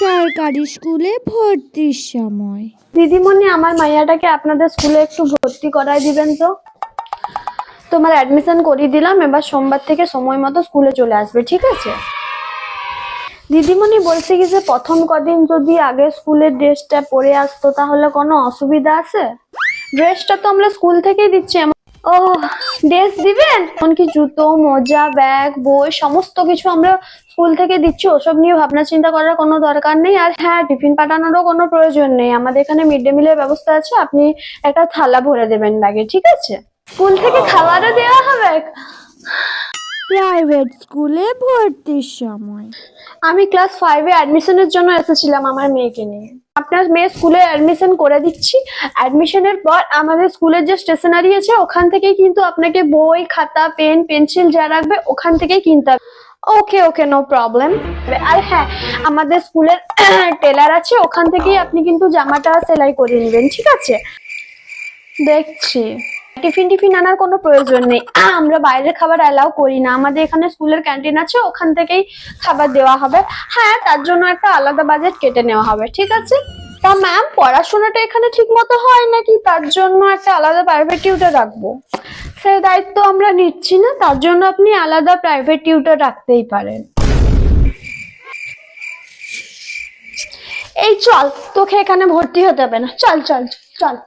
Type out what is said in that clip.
সরকারি স্কুলে ভর্তির সময়। দিদিমণি, আমার মাইয়াটাকে আপনাদের স্কুলে একটু ভর্তি করায় দিবেন তো। তোমার অ্যাডমিশন করিয়ে দিলাম, এবার সোমবার থেকে সময় মতো স্কুলে চলে আসবে, ঠিক আছে? দিদিমণি, বলছি কি যে প্রথম কদিন যদি আগে স্কুলের ড্রেসটা পরে আসতো তাহলে কোনো অসুবিধা আছে? ড্রেসটা তো আমরা স্কুল থেকেই দিচ্ছি। ও, ড্রেস দিবেন? এমনকি জুতো, মোজা, ব্যাগ, বই সমস্ত কিছু আমরা স্কুল থেকে দিচ্ছি, ওসব নিয়ে ভাবনা চিন্তা করার কোনো দরকার নেই। আর হ্যাঁ, টিফিন পাঠানোরও কোনো প্রয়োজন নেই, আমাদের এখানে মিড ডে মিলের ব্যবস্থা আছে। আপনি একটা থালা ভরে দেবেন ব্যাগে, ঠিক আছে? স্কুল থেকে খাবারও দেওয়া হবে। প্রাইভেট স্কুলে ভর্তির সময়। আমি ক্লাস 5-এ অ্যাডমিশনের জন্য এসেছিলাম আমার মেয়েকে নিয়ে। আপনার মেয়ে স্কুলে অ্যাডমিশন করে দিচ্ছি। অ্যাডমিশনের পর আমাদের স্কুলের যে স্টেশনারি আছে ওখান থেকেই কিন্তু আপনাকে বই, খাতা, পেন, পেন্সিল যা রাখবে ওখান থেকেই কিনতে হবে। ওকে ওকে, নো প্রবলেম। আর হ্যাঁ, আমাদের স্কুলের টেলার আছে, ওখান থেকেই আপনি কিন্তু জামাটা সেলাই করে নেবেন, ঠিক আছে? দেখছি। টিফিন আনার কোনো প্রয়োজন নেই, আমরা বাইরের খাবার অ্যালাউ করি না। আমাদের এখানে স্কুলের ক্যান্টিন আছে, ওখান থেকেই খাবার দেওয়া হবে। হ্যাঁ, তার জন্য একটা আলাদা বাজেট কেটে নেওয়া হবে, ঠিক আছে? তা ম্যাম, পড়াশোনাটা এখানে ঠিক মতো হয় নাকি তার জন্য একটা আলাদা প্রাইভেট টিউটর রাখবো? সেই দায়িত্ব আমরা নিচ্ছি না, তার জন্য আপনি আলাদা প্রাইভেট টিউটর রাখতেই পারেন। এই চল, তোকে এখানে ভর্তি হতে হবে না, চল চল চল।